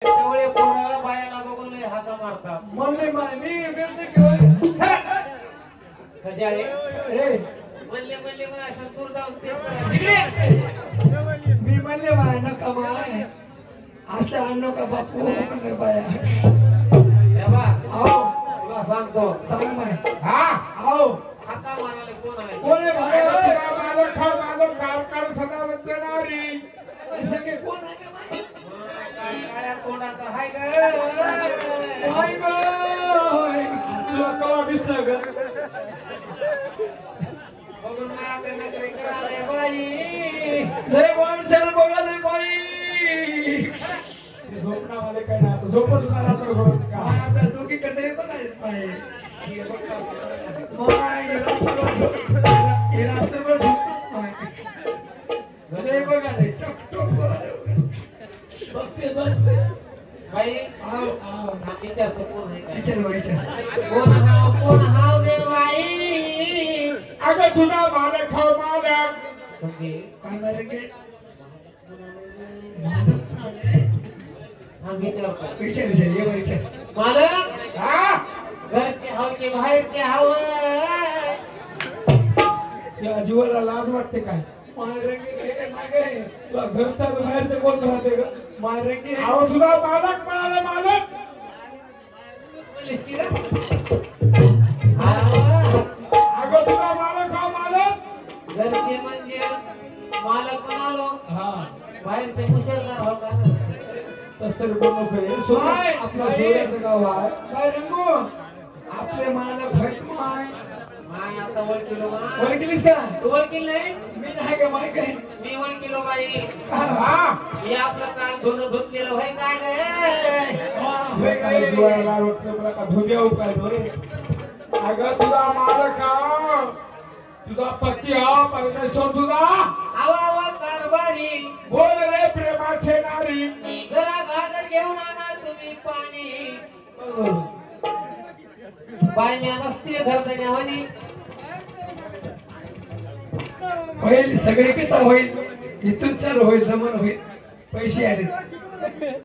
त्यामुळे कोणाला बायाला बघून लय हाका मारतात. म्हणले मी बेलते की कधी आले रे म्हणले मला संतूर जाऊन ते मी म्हणले बाय नका माय असल्या आणू का बापू म्हणले बाया तेव्हा आओ तुला सांगतो सांग माय हा आओ हाका मारायला कोण आहे? कोण आहे भाई मालक खाऊ मालक काम काढ सदा देणारी सगळे कोण आहे का माय काळ्या तोंडाचा हाय ग बाई बाई तुला कवा दिसलं ग बघून माझ्याकडे नजरे करायला बाई लय माणसाला बघा लय बाई झोपण्यामध्ये काय नाही आता झोपच मला तर होत का काय आपल्या दोघीकडे येतो ना बाई बाई रात्रभर झोपतो बाई लय बघा लय टक टक बघते बस बाई आओ आओ विचारतो कोण आहे काय? विचार विचार कोण हाव गे बाई? अगं तुझा मालक खाऊ मालक संगे काय बरं गे हा विचारतो विचार विचार ये विचार मालक हा घरचे हाव की बाहेरचे हाव? या जीवाला लाज वाटते काय तुला घरचा बाहेरचं कोण राहते ग अहो तुझा मालक म्हणाले मालक अगं तुझा मालक खाऊ मालक घरचे म्हणजे मालक म्हणालो हा बाहेरचे मुसलमान हो का? तस तरी कोण नको बाय, आपलं बाय. सोन्याचं गाव आहे काय रंगू आपले मालक आहेत माय माय आता ओळखीलो का? ओळखलीस का तू ओळखील नाही? मी नाही का माय काय मी ओळखीलो बाई. हा हे आपलं कान धुणं धुतलेलं होय काय रे? काय जीवाला लाज वाटते मला का धुद्या काय बरे अगं तुझा मालक हा तुझा पती हा परमेश्वर तुझा आवा कारभारी बोल रे प्रेमाचे नारी घरा घागर घेऊन आणा तुम्ही पाणी बायण्या नसते घरधण्यावानी होईल सगळे किती होईल इथून चालू होईल दमन होईल पैसे आले